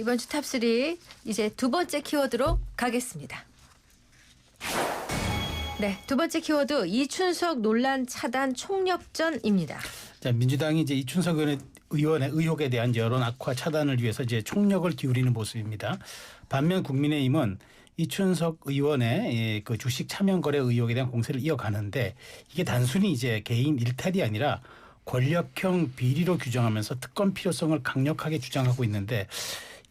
이번 주 탑3 이제 두 번째 키워드로 가겠습니다. 네, 두 번째 키워드 이춘석 논란 차단 총력전입니다. 자, 민주당이 이제 이춘석 의원의 의혹에 대한 여론 악화 차단을 위해서 이제 총력을 기울이는 모습입니다. 반면 국민의힘은 이춘석 의원의 그 주식 차명 거래 의혹에 대한 공세를 이어가는데 이게 단순히 이제 개인 일탈이 아니라 권력형 비리로 규정하면서 특검 필요성을 강력하게 주장하고 있는데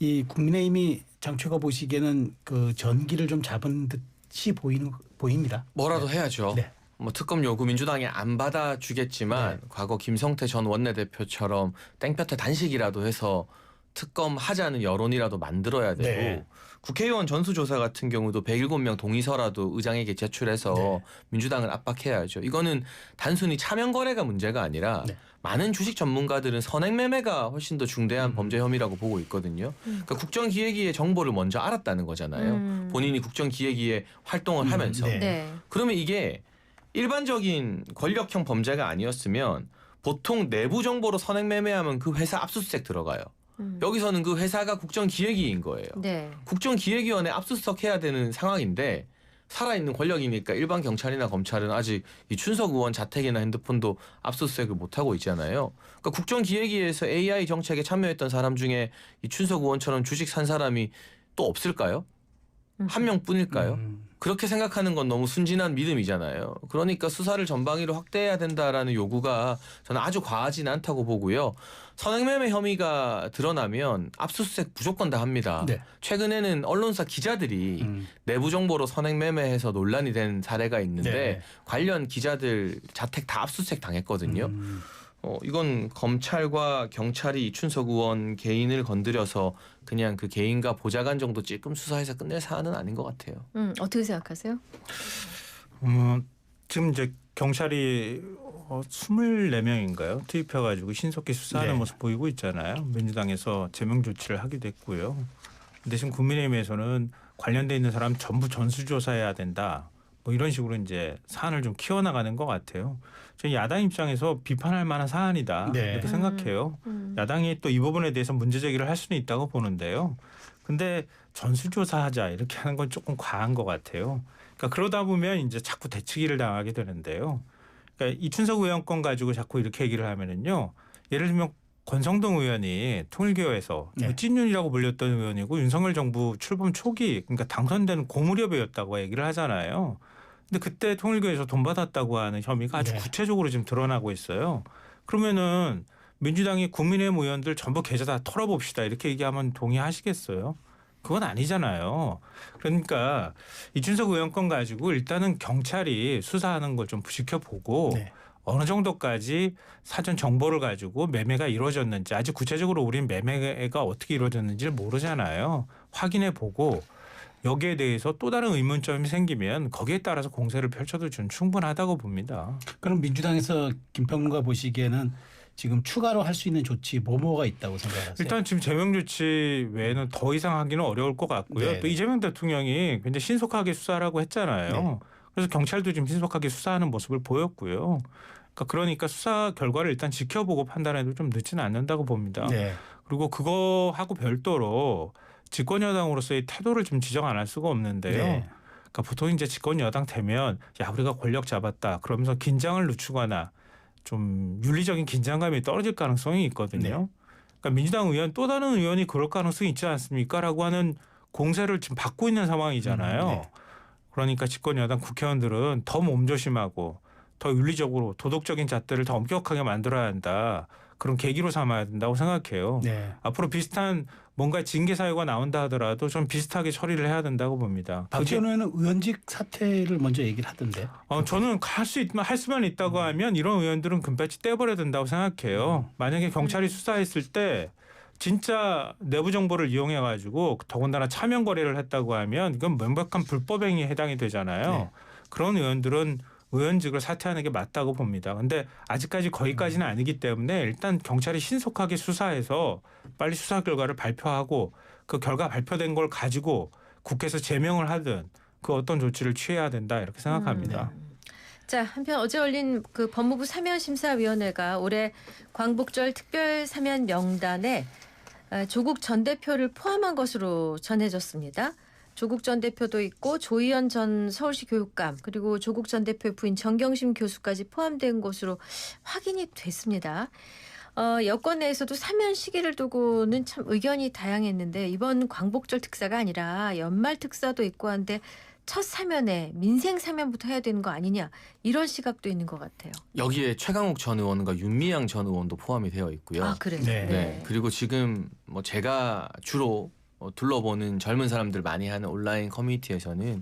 이 국민의힘이 장초가 보시기에는 그 전기를 좀 잡은 듯이 보입니다. 뭐라도 네. 해야죠. 네. 뭐 특검 요구 민주당이 안 받아주겠지만 과거 김성태 전 원내대표처럼 땡볕에 단식이라도 해서 특검 하자는 여론이라도 만들어야 되고 네. 국회의원 전수조사 같은 경우도 107명 동의서라도 의장에게 제출해서 민주당을 압박해야죠. 이거는 단순히 차명 거래가 문제가 아니라 많은 주식 전문가들은 선행매매가 훨씬 더 중대한 범죄 혐의라고 보고 있거든요. 그러니까 국정기획위의 정보를 먼저 알았다는 거잖아요. 본인이 국정기획위에 활동을 하면서. 네. 그러면 이게 일반적인 권력형 범죄가 아니었으면 보통 내부 정보로 선행매매하면 그 회사 압수수색 들어가요. 여기서는 그 회사가 국정기획위인 거예요. 네. 국정기획위원회 압수수색해야 되는 상황인데 살아있는 권력이니까 일반 경찰이나 검찰은 아직 이춘석 의원 자택이나 핸드폰도 압수수색을 못하고 있잖아요. 그러니까 국정기획위에서 AI 정책에 참여했던 사람 중에 이춘석 의원처럼 주식 산 사람이 또 없을까요? 한 명뿐일까요? 그렇게 생각하는 건 너무 순진한 믿음이잖아요. 그러니까 수사를 전방위로 확대해야 된다라는 요구가 저는 아주 과하지는 않다고 보고요. 선행매매 혐의가 드러나면 압수수색 무조건 다 합니다. 네. 최근에는 언론사 기자들이 내부 정보로 선행매매해서 논란이 된 사례가 있는데 네. 관련 기자들 자택 다 압수수색 당했거든요. 이건 검찰과 경찰이 이춘석 의원 개인을 건드려서 그냥 그 개인과 보좌관 정도 찔끔 수사해서 끝낼 사안은 아닌 것 같아요. 어떻게 생각하세요? 지금 이제 경찰이 24명인가요? 투입해가지고 신속히 수사하는 네. 모습 보이고 있잖아요. 민주당에서 제명 조치를 하기도 했고요. 근데 지금 국민의힘에서는 관련돼 있는 사람 전부 전수조사해야 된다. 뭐 이런 식으로 이제 사안을 좀 키워나가는 것 같아요. 저희 야당 입장에서 비판할 만한 사안이다 네. 이렇게 생각해요. 야당이 또 이 부분에 대해서 문제 제기를 할 수는 있다고 보는데요. 근데 전수조사하자 이렇게 하는 건 조금 과한 것 같아요. 그러니까 그러다 보면 이제 자꾸 대치기를 당하게 되는데요. 그러니까 이춘석 의원 건 가지고 자꾸 이렇게 얘기를 하면은요. 예를 들면 권성동 의원이 통일교에서 찐윤이라고 불렸던 의원이고 윤석열 정부 출범 초기 그러니까 당선된 고무렵이었다고 얘기를 하잖아요. 근데 그때 통일교에서 돈 받았다고 하는 혐의가 아주 구체적으로 지금 드러나고 있어요. 그러면은 민주당이 국민의힘 의원들 전부 계좌 다 털어봅시다 이렇게 얘기하면 동의하시겠어요? 그건 아니잖아요. 그러니까 이춘석 의원 건 가지고 일단은 경찰이 수사하는 걸 좀 지켜보고 어느 정도까지 사전 정보를 가지고 매매가 이루어졌는지 아직 구체적으로 우리는 매매가 어떻게 이루어졌는지를 모르잖아요. 확인해 보고 여기에 대해서 또 다른 의문점이 생기면 거기에 따라서 공세를 펼쳐도 좀 충분하다고 봅니다. 그럼 민주당에서 김평론가 보시기에는 지금 추가로 할 수 있는 조치 뭐가 있다고 생각하세요? 일단 지금 제명 조치 외에는 더 이상 하기는 어려울 것 같고요. 네. 또 이재명 대통령이 굉장히 신속하게 수사라고 했잖아요. 네. 그래서 경찰도 지금 신속하게 수사하는 모습을 보였고요. 그러니까 수사 결과를 일단 지켜보고 판단해도 좀 늦지는 않는다고 봅니다. 네. 그리고 그거하고 별도로 집권 여당으로서의 태도를 좀 지적 안 할 수가 없는데요. 네. 그러니까 보통 이제 집권 여당 되면 야 우리가 권력 잡았다 그러면서 긴장을 늦추거나 좀 윤리적인 긴장감이 떨어질 가능성이 있거든요. 네. 그러니까 민주당 의원 또 다른 의원이 그럴 가능성이 있지 않습니까라고 하는 공세를 지금 받고 있는 상황이잖아요. 네. 그러니까 집권 여당 국회의원들은 더 몸조심하고 더 윤리적으로 도덕적인 잣대를 더 엄격하게 만들어야 한다. 그런 계기로 삼아야 된다고 생각해요. 네. 앞으로 비슷한 뭔가 징계 사유가 나온다 하더라도 좀 비슷하게 처리를 해야 된다고 봅니다. 박지원 의원은 의원직 사퇴를 먼저 얘기를 하던데. 저는 할 수만 있다고 하면 이런 의원들은 금배지 떼버려야 된다고 생각해요. 만약에 경찰이 수사했을 때 진짜 내부 정보를 이용해 가지고 더군다나 차명 거래를 했다고 하면 이건 명백한 불법 행위에 해당이 되잖아요. 네. 그런 의원들은 의원직을 사퇴하는 게 맞다고 봅니다. 그런데 아직까지 거기까지는 아니기 때문에 일단 경찰이 신속하게 수사해서 빨리 수사 결과를 발표하고 그 결과 발표된 걸 가지고 국회에서 제명을 하든 그 어떤 조치를 취해야 된다 이렇게 생각합니다. 자, 한편 어제 열린 그 법무부 사면심사위원회가 올해 광복절 특별 사면 명단에 조국 전 대표를 포함한 것으로 전해졌습니다. 조국 전 대표도 있고 조희연 전 서울시 교육감 그리고 조국 전 대표의 부인 정경심 교수까지 포함된 것으로 확인이 됐습니다. 여권 내에서도 사면 시기를 두고는 참 의견이 다양했는데 이번 광복절 특사가 아니라 연말 특사도 있고 한데 첫 사면에 민생 사면부터 해야 되는 거 아니냐 이런 시각도 있는 것 같아요. 여기에 최강욱 전 의원과 윤미향 전 의원도 포함이 되어 있고요. 아 그래요? 네. 그리고 지금 뭐 제가 주로 둘러보는 젊은 사람들 많이 하는 온라인 커뮤니티에서는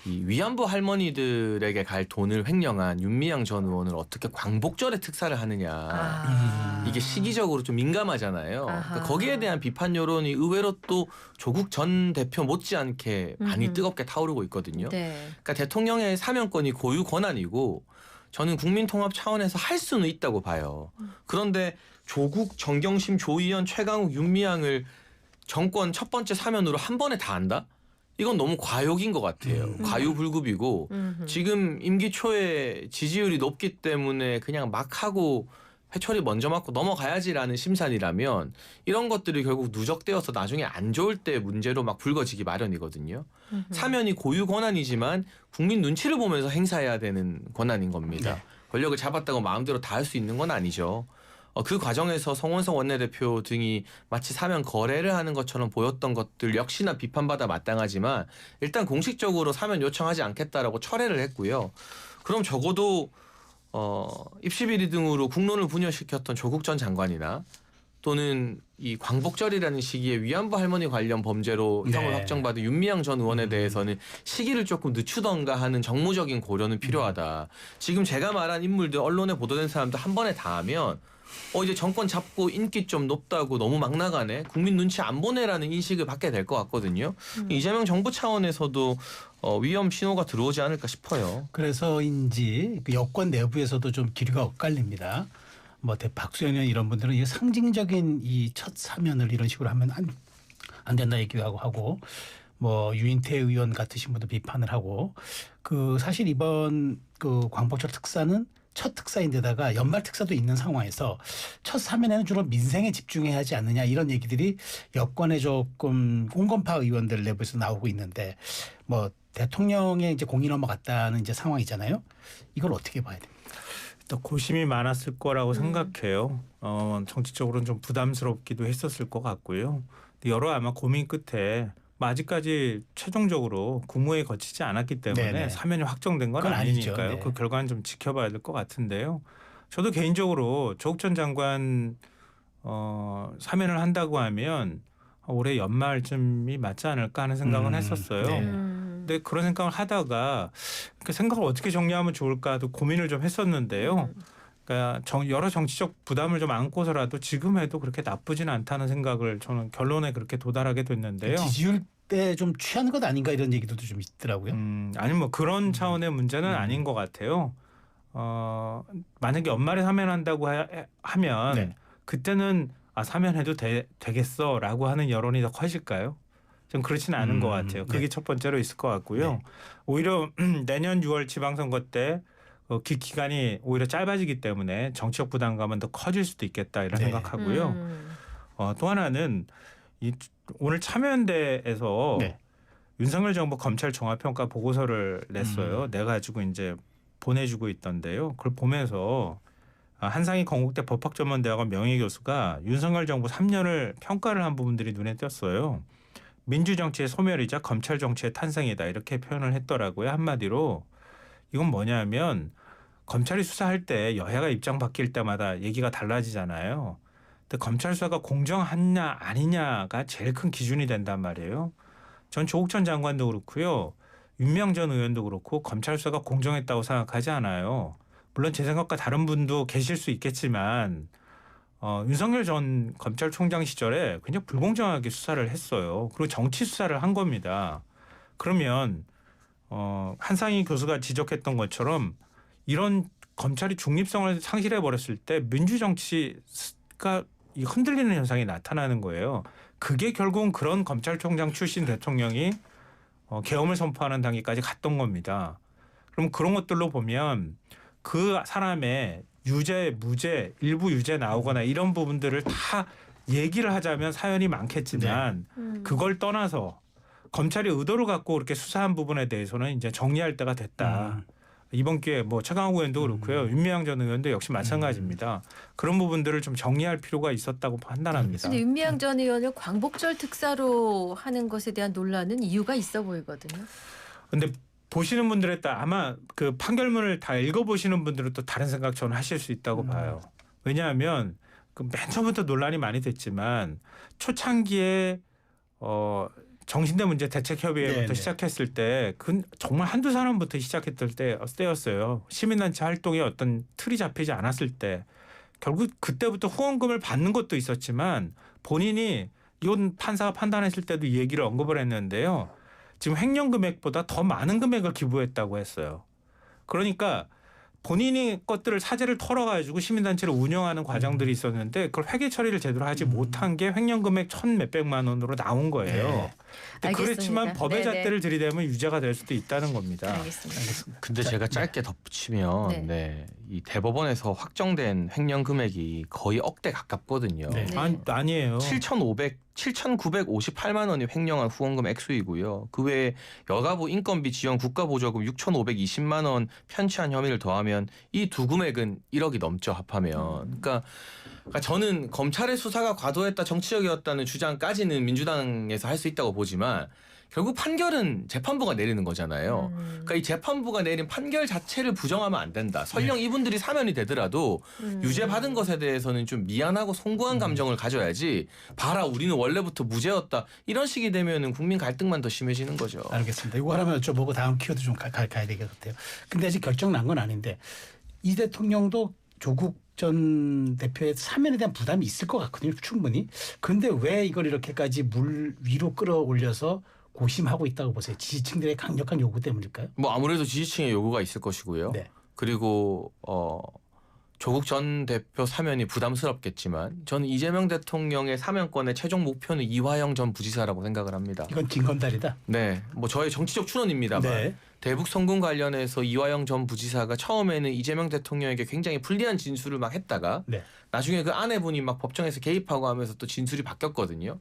이 위안부 할머니들에게 갈 돈을 횡령한 윤미향 전 의원을 어떻게 광복절에 특사를 하느냐. 이게 시기적으로 좀 민감하잖아요. 그러니까 거기에 대한 비판 여론이 의외로 또 조국 전 대표 못지않게 많이 뜨겁게 타오르고 있거든요. 네. 그러니까 대통령의 사면권이 고유 권한이고 저는 국민통합 차원에서 할 수는 있다고 봐요. 그런데 조국, 정경심, 조희연, 최강욱, 윤미향을 정권 첫 번째 사면으로 한 번에 다 한다? 이건 너무 과욕인 것 같아요. 과유불급이고 지금 임기 초에 지지율이 높기 때문에 그냥 막 하고 회초리 먼저 맞고 넘어가야지라는 심산이라면 이런 것들이 결국 누적되어서 나중에 안 좋을 때 문제로 막 불거지기 마련이거든요. 사면이 고유 권한이지만 국민 눈치를 보면서 행사해야 되는 권한인 겁니다. 네. 권력을 잡았다고 마음대로 다 할 수 있는 건 아니죠. 그 과정에서 성원석 원내대표 등이 마치 사면 거래를 하는 것처럼 보였던 것들 역시나 비판받아 마땅하지만 일단 공식적으로 사면 요청하지 않겠다라고 철회를 했고요. 그럼 적어도 입시 비리 등으로 국론을 분열시켰던 조국 전 장관이나 또는 이 광복절이라는 시기에 위안부 할머니 관련 범죄로 형을 네. 확정받은 윤미향 전 의원에 대해서는 시기를 조금 늦추던가 하는 정무적인 고려는 필요하다. 지금 제가 말한 인물들 언론에 보도된 사람들 한 번에 다 하면 이제 정권 잡고 인기 좀 높다고 너무 막 나가네. 국민 눈치 안 보내라는 인식을 받게 될 것 같거든요. 이재명 정부 차원에서도 위험 신호가 들어오지 않을까 싶어요. 그래서인지 그 여권 내부에서도 좀 기류가 엇갈립니다. 뭐 박수현 의원 이런 분들은 이 상징적인 이 첫 사면을 이런 식으로 하면 안 된다 얘기도 하고 뭐 유인태 의원 같으신 분도 비판을 하고 그 사실 이번 그 광복절 특사는 첫 특사인데다가 연말 특사도 있는 상황에서 첫 사면에는 주로 민생에 집중해야 하지 않느냐 이런 얘기들이 여권의 조금 온건파 의원들 내부에서 나오고 있는데 뭐 대통령의 이제 공이 넘어갔다는 이제 상황이잖아요. 이걸 어떻게 봐야 됩니까? 또 고심이 많았을 거라고 생각해요. 정치적으로는 좀 부담스럽기도 했었을 것 같고요. 여러 아마 고민 끝에 아직까지 최종적으로 국무회의 거치지 않았기 때문에 네네. 사면이 확정된 건 그건 아니죠. 아니니까요. 네. 그 결과는 좀 지켜봐야 될 것 같은데요. 저도 개인적으로 조국 전 장관 사면을 한다고 하면 올해 연말쯤이 맞지 않을까 하는 생각은 했었어요. 네. 근데 그런 생각을 하다가 그 생각을 어떻게 정리하면 좋을까도 고민을 좀 했었는데요. 그러니까 여러 정치적 부담을 좀 안고서라도 지금 해도 그렇게 나쁘진 않다는 생각을 저는 결론에 그렇게 도달하게 됐는데요. 지지율 때 좀 취한 것 아닌가 이런 얘기도 좀 있더라고요. 아니 뭐 그런 차원의 문제는 아닌 것 같아요. 만약에 연말에 사면한다고 하면 네. 그때는 사면해도 되겠어라고 하는 여론이 더 커질까요? 좀 그렇지는 않은 것 같아요. 그게 첫 번째로 있을 것 같고요. 네. 오히려 내년 6월 지방선거 때 기간이 오히려 짧아지기 때문에 정치적 부담감은 더 커질 수도 있겠다 이런 네. 생각하고요. 또 하나는 오늘 참여연대에서 네. 윤석열 정부 검찰 종합평가 보고서를 냈어요. 내가지고 이제 보내주고 있던데요. 그걸 보면서 한상희 건국대 법학전문대학원 명예교수가 윤석열 정부 3년을 평가를 한 부분들이 눈에 띄었어요. 민주정치의 소멸이자 검찰 정치의 탄생이다 이렇게 표현을 했더라고요. 한마디로 이건 뭐냐면 검찰이 수사할 때 여야가 입장 바뀔 때마다 얘기가 달라지잖아요. 근데 검찰 수사가 공정하냐 아니냐가 제일 큰 기준이 된단 말이에요. 전 조국 전 장관도 그렇고요. 윤미향 전 의원도 그렇고 검찰 수사가 공정했다고 생각하지 않아요. 물론 제 생각과 다른 분도 계실 수 있겠지만 윤석열 전 검찰총장 시절에 굉장히 불공정하게 수사를 했어요. 그리고 정치 수사를 한 겁니다. 그러면 한상희 교수가 지적했던 것처럼 이런 검찰이 중립성을 상실해 버렸을 때 민주정치가 흔들리는 현상이 나타나는 거예요. 그게 결국은 그런 검찰총장 출신 대통령이 계엄을 선포하는 단계까지 갔던 겁니다. 그럼 그런 것들로 보면 그 사람의 유죄, 무죄, 일부 유죄 나오거나 이런 부분들을 다 얘기를 하자면 사연이 많겠지만 그걸 떠나서 검찰이 의도를 갖고 그렇게 수사한 부분에 대해서는 이제 정리할 때가 됐다. 이번 기회에 뭐 최강욱 의원도 그렇고요. 윤미향 전 의원도 역시 마찬가지입니다. 그런 부분들을 좀 정리할 필요가 있었다고 판단합니다. 근데 윤미향 전 의원을 광복절 특사로 하는 것에 대한 논란은 이유가 있어 보이거든요. 근데 보시는 분들에 따라 아마 그 판결문을 다 읽어보시는 분들은 또 다른 생각 저는 하실 수 있다고 봐요. 왜냐하면 그 맨 처음부터 논란이 많이 됐지만 초창기에 정신대 문제 대책협의회부터 네네. 시작했을 때 그 정말 한두 사람부터 시작했을 때였어요. 시민단체 활동에 어떤 틀이 잡히지 않았을 때 결국 그때부터 후원금을 받는 것도 있었지만 본인이 이건 판사가 판단했을 때도 이 얘기를 언급을 했는데요. 지금 횡령 금액보다 더 많은 금액을 기부했다고 했어요. 그러니까 본인이 것들을 사재를 털어가지고 시민단체를 운영하는 과정들이 있었는데 그걸 회계 처리를 제대로 하지 못한 게 횡령 금액 1,몇백만 원으로 나온 거예요. 네. 근데 알겠습니다. 그렇지만 법의 네네. 잣대를 들이대면 유죄가 될 수도 있다는 겁니다. 알겠습니다. 근데 제가 짧게 덧붙이면 네. 이 대법원에서 확정된 횡령 금액이 거의 억대 가깝거든요. 네. 네. 아니에요. 7,958만 원이 횡령한 후원금 액수이고요. 그 외에 여가부 인건비 지원 국가보조금 6,520만 원 편취한 혐의를 더하면 이 두 금액은 1억이 넘죠, 합하면. 그러니까 저는 검찰의 수사가 과도했다, 정치적이었다는 주장까지는 민주당에서 할 수 있다고 보지만 결국 판결은 재판부가 내리는 거잖아요. 그러니까 이 재판부가 내린 판결 자체를 부정하면 안 된다. 설령 이분들이 사면이 되더라도 유죄 받은 것에 대해서는 좀 미안하고 송구한 감정을 가져야지. 봐라, 우리는 원래부터 무죄였다. 이런 식이 되면은 국민 갈등만 더 심해지는 거죠. 알겠습니다. 이거 하나만 여쭤보고 다음 키워드 좀 가야 될 것 같아요. 근데 아직 결정 난 건 아닌데 이 대통령도 조국 전 대표의 사면에 대한 부담이 있을 것 같거든요. 충분히. 그런데 왜 이걸 이렇게까지 물 위로 끌어올려서 고심하고 있다고 보세요. 지지층들의 강력한 요구 때문일까요? 뭐 아무래도 지지층의 요구가 있을 것이고요. 네. 그리고 조국 전 대표 사면이 부담스럽겠지만 저는 이재명 대통령의 사면권의 최종 목표는 이화영 전 부지사라고 생각을 합니다. 이건 징검다리다. 네, 뭐 저의 정치적 추론입니다만 네. 대북 성공 관련해서 이화영 전 부지사가 처음에는 이재명 대통령에게 굉장히 불리한 진술을 막 했다가 네. 나중에 그 아내분이 막 법정에서 개입하고 하면서 또 진술이 바뀌었거든요.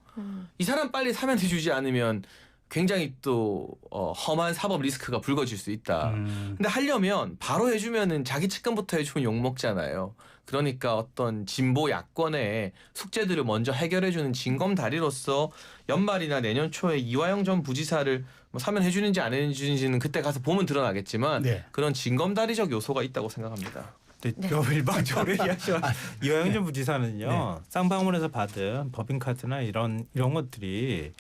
이 사람 빨리 사면해주지 않으면 굉장히 또 험한 사법 리스크가 불거질 수 있다. 근데 하려면 바로 해주면은 자기 측근부터 해주면 욕 먹잖아요. 그러니까 어떤 진보 야권의 숙제들을 먼저 해결해주는 징검다리로서 연말이나 내년 초에 이화영 전 부지사를 뭐 사면해주는지 안 해주는지는 그때 가서 보면 드러나겠지만 네. 그런 징검다리적 요소가 있다고 생각합니다. 네. 일방적으로 얘기하시면 이화영 전 부지사는요. 쌍방울에서 받은 법인카드나 이런 것들이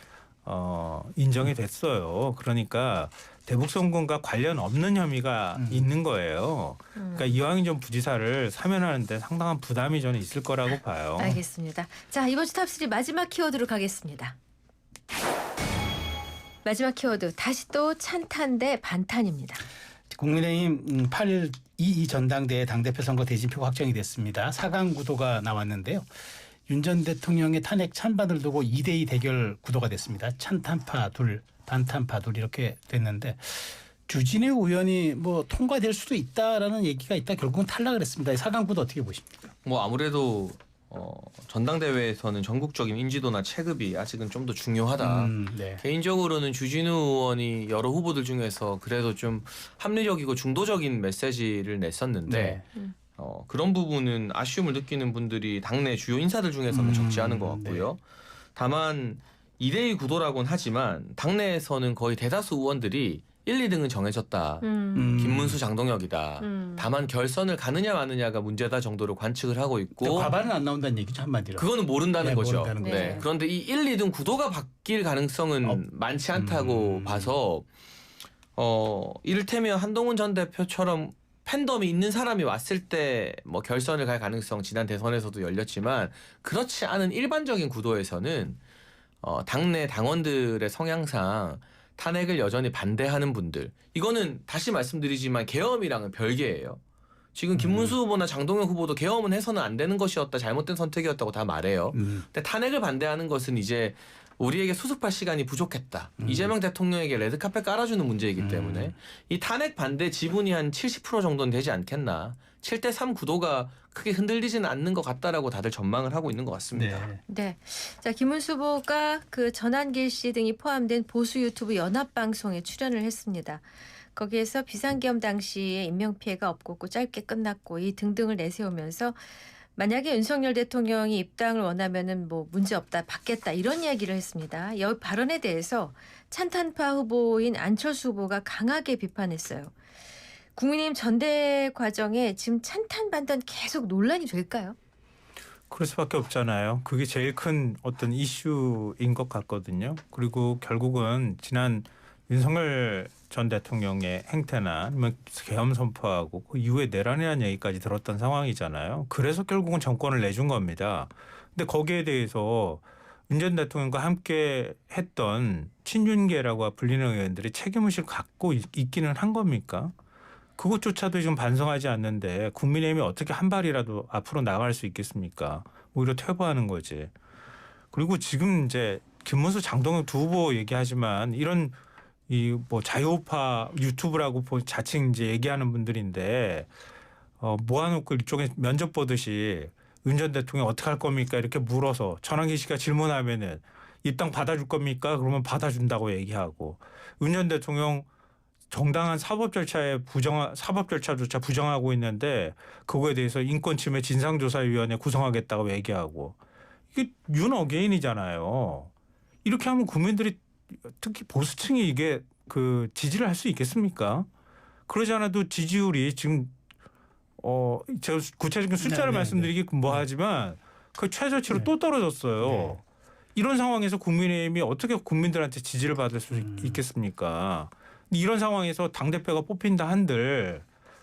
인정이 됐어요. 그러니까 대북송금과 관련 없는 혐의가 있는 거예요. 그러니까 이화영 전 부지사를 사면하는데 상당한 부담이 저는 있을 거라고 봐요. 알겠습니다. 자, 이번 주 탑3 마지막 키워드로 가겠습니다. 마지막 키워드 다시 또 찬탄 대 반탄입니다. 국민의힘 8.22 전당대회 당대표 선거 대진표가 확정이 됐습니다. 4강 구도가 나왔는데요. 윤 전 대통령의 탄핵 찬반을 두고 2대2 대결 구도가 됐습니다. 찬탄파 둘, 반탄파 둘 이렇게 됐는데 주진우 의원이 뭐 통과될 수도 있다라는 얘기가 있다 결국은 탈락을 했습니다. 4강 구도 어떻게 보십니까? 뭐 아무래도 전당대회에서는 전국적인 인지도나 체급이 아직은 좀 더 중요하다. 네. 개인적으로는 주진우 의원이 여러 후보들 중에서 그래도 좀 합리적이고 중도적인 메시지를 냈었는데 네. 그런 부분은 아쉬움을 느끼는 분들이 당내 주요 인사들 중에서는 적지 않은 것 같고요. 다만 2대2 구도라고는 하지만 당내에서는 거의 대다수 의원들이 1, 2등은 정해졌다. 김문수, 장동혁이다. 다만 결선을 가느냐 마느냐가 문제다 정도로 관측을 하고 있고 과반은 안 나온다는 얘기죠 한마디로. 그거는 모른다는 네, 거죠. 모른다는 거죠. 네. 그런데 이 1, 2등 구도가 바뀔 가능성은 많지 않다고 봐서 이를테면 한동훈 전 대표처럼 팬덤이 있는 사람이 왔을 때 뭐 결선을 갈 가능성 지난 대선에서도 열렸지만 그렇지 않은 일반적인 구도에서는 당내 당원들의 성향상 탄핵을 여전히 반대하는 분들 이거는 다시 말씀드리지만 계엄이랑은 별개예요. 지금 김문수 후보나 장동혁 후보도 계엄은 해서는 안 되는 것이었다, 잘못된 선택이었다고 다 말해요. 근데 탄핵을 반대하는 것은 이제 우리에게 수습할 시간이 부족했다. 이재명 대통령에게 레드카펫 깔아주는 문제이기 때문에 이 탄핵 반대 지분이 한 70% 정도는 되지 않겠나. 7대3 구도가 크게 흔들리지는 않는 것 같다라고 다들 전망을 하고 있는 것 같습니다. 네. 네. 자, 김문수 후보가 그 전한길 씨 등이 포함된 보수 유튜브 연합방송에 출연을 했습니다. 거기에서 비상계엄 당시에 인명피해가 없고 짧게 끝났고 이 등등을 내세우면서 만약에 윤석열 대통령이 입당을 원하면은 뭐 문제 없다, 받겠다 이런 이야기를 했습니다. 이 발언에 대해서 찬탄파 후보인 안철수 후보가 강하게 비판했어요. 국민의힘 전대 과정에 지금 찬탄 반단 계속 논란이 될까요? 그럴 수밖에 없잖아요. 그게 제일 큰 어떤 이슈인 것 같거든요. 그리고 결국은 지난 윤석열 전 대통령의 행태나 아니면 계엄 선포하고 그 이후에 내란이라는 얘기까지 들었던 상황이잖아요. 그래서 결국은 정권을 내준 겁니다. 근데 거기에 대해서 윤 전 대통령과 함께 했던 친윤계라고 불리는 의원들이 책임의식을 갖고 있기는 한 겁니까? 그것조차도 지금 반성하지 않는데 국민의힘이 어떻게 한 발이라도 앞으로 나갈 수 있겠습니까? 오히려 퇴보하는 거지. 그리고 지금 이제 김문수, 장동혁 두 후보 얘기하지만 이런 이 뭐 자유우파 유튜브라고 자칭 이제 얘기하는 분들인데 모아놓고 일종의 면접 보듯이 윤 전 대통령 어떻게 할 겁니까? 이렇게 물어서 전환기 씨가 질문하면은 입당 받아줄 겁니까? 그러면 받아준다고 얘기하고 윤 전 대통령 정당한 사법 절차조차 부정하고 있는데 그거에 대해서 인권침해 진상조사위원회 구성하겠다고 얘기하고 이게 윤 어게인이잖아요. 이렇게 하면 국민들이 특히 보수층이 이게 그 지지를 할 수 있겠습니까? 그러지 않아도 지지율이 지금 제가 구체적인 숫자를 말씀드리기 뭐하지만 그 최저치로 또 떨어졌어요. 네. 이런 상황에서 국민의힘이 어떻게 국민들한테 지지를 받을 수 있겠습니까? 이런 상황에서 당대표가 뽑힌다 한들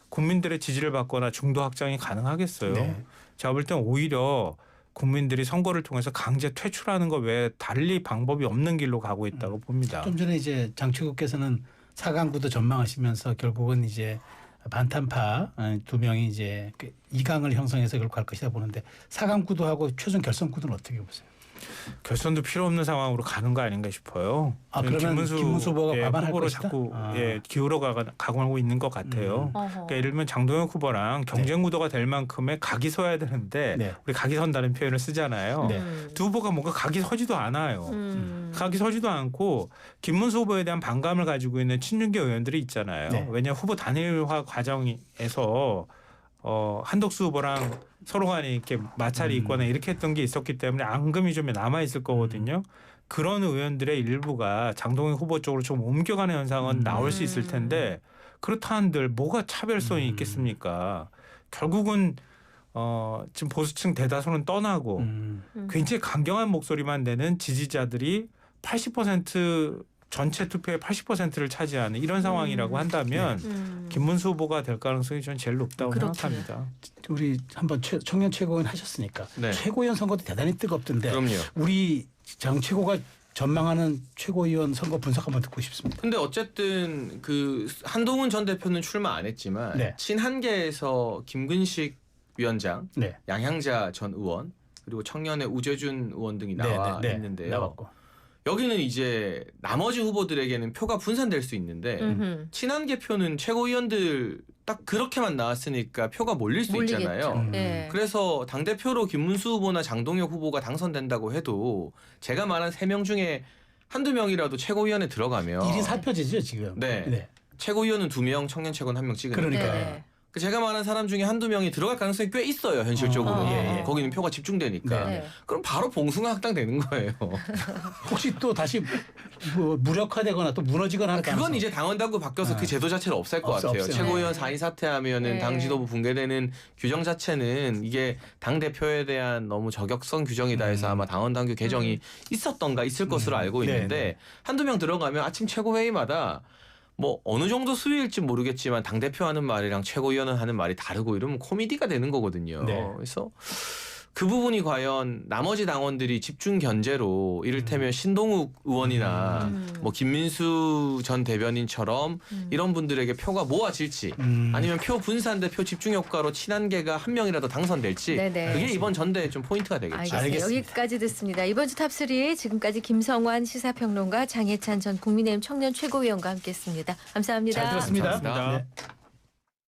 국민들의 지지를 받거나 중도 확장이 가능하겠어요. 네. 제가 볼 땐 오히려 국민들이 선거를 통해서 강제 퇴출하는 거 외에 달리 방법이 없는 길로 가고 있다고 봅니다. 좀 전에 이제 장최국께서는 4강구도 전망하시면서 결국은 이제 반탄파 두 명이 이제 2강을 형성해서 결국 갈 것이다 보는데 4강구도하고 최종 결선구도는 어떻게 보세요? 결선도 필요 없는 상황으로 가는 거 아닌가 싶어요. 그러면 김문수 후보가 과반할 후보로 것이다? 자꾸 기울어 가고 있는 것 같아요. 그러니까 예를 들면 장동혁 후보랑 경쟁 구도가 될 만큼의 각이 서야 되는데 네. 우리 각이 선다는 표현을 쓰잖아요. 네. 두 후보가 뭔가 각이 서지도 않아요. 각이 서지도 않고 김문수 후보에 대한 반감을 가지고 있는 친윤계 의원들이 있잖아요. 네. 왜냐하면 후보 단일화 과정에서 한덕수 후보랑 서로 간에 이렇게 마찰이 있거나 이렇게 했던 게 있었기 때문에 앙금이 좀 남아 있을 거거든요. 그런 의원들의 일부가 장동혁 후보 쪽으로 좀 옮겨가는 현상은 나올 수 있을 텐데 그렇다 한들 뭐가 차별성이 있겠습니까? 결국은 지금 보수층 대다수는 떠나고 굉장히 강경한 목소리만 내는 지지자들이 80% 전체 투표의 80%를 차지하는 이런 상황이라고 한다면 김문수 후보가 될 가능성이 저는 제일 높다고 생각합니다. 우리 한번 청년 최고위원 하셨으니까 네. 최고위원 선거도 대단히 뜨겁던데 그럼요. 우리 장 최고가 전망하는 최고위원 선거 분석 한번 듣고 싶습니다. 근데 어쨌든 그 한동훈 전 대표는 출마 안 했지만 네. 친한계에서 김근식 위원장, 네. 양향자 전 의원 그리고 청년의 우재준 의원 등이 나와 있는데요. 나왔고. 여기는 이제 나머지 후보들에게는 표가 분산될 수 있는데 친한계 표는 최고위원들 딱 그렇게만 나왔으니까 표가 몰릴 수 있잖아요. 네. 그래서 당대표로 김문수 후보나 장동혁 후보가 당선된다고 해도 제가 말한 3명 중에 한두 명이라도 최고위원에 들어가면 1인 4표제죠 지금. 네. 최고위원은 2명, 청년 최고는 1명 찍으니까. 그러니까. 네. 제가 말한 사람 중에 한두 명이 들어갈 가능성이 꽤 있어요. 현실적으로. 예. 거기는 표가 집중되니까. 네. 그럼 바로 봉숭아 학당 되는 거예요. 혹시 또 다시 뭐 무력화되거나 또 무너지거나 하는 그건 가능성? 이제 당원당규 바뀌어서 그 제도 자체를 없앨 것 같아요. 없어요. 최고위원 네. 4인 사퇴하면은 네. 당 지도부 붕괴되는 규정 자체는 이게 당 대표에 대한 너무 저격성 규정이다 해서 아마 당원당규 개정이 있었던가 있을 것으로 알고 있는데 네. 한두 명 들어가면 아침 최고회의마다 뭐 어느 정도 수위일지 모르겠지만 당대표 하는 말이랑 최고위원은 하는 말이 다르고 이러면 코미디가 되는 거거든요. 네. 그래서 그 부분이 과연 나머지 당원들이 집중 견제로 이를테면 신동욱 의원이나 뭐 김민수 전 대변인처럼 이런 분들에게 표가 모아질지 아니면 표 분산대 표 집중 효과로 친한계가 한 명이라도 당선될지 네네. 그게 이번 전대의 좀 포인트가 되겠죠. 알겠습니다. 여기까지 듣습니다. 이번 주 탑3 지금까지 김성환 시사평론가 장혜찬 전 국민의힘 청년 최고위원과 함께했습니다. 감사합니다. 잘 들었습니다. 감사합니다. 네.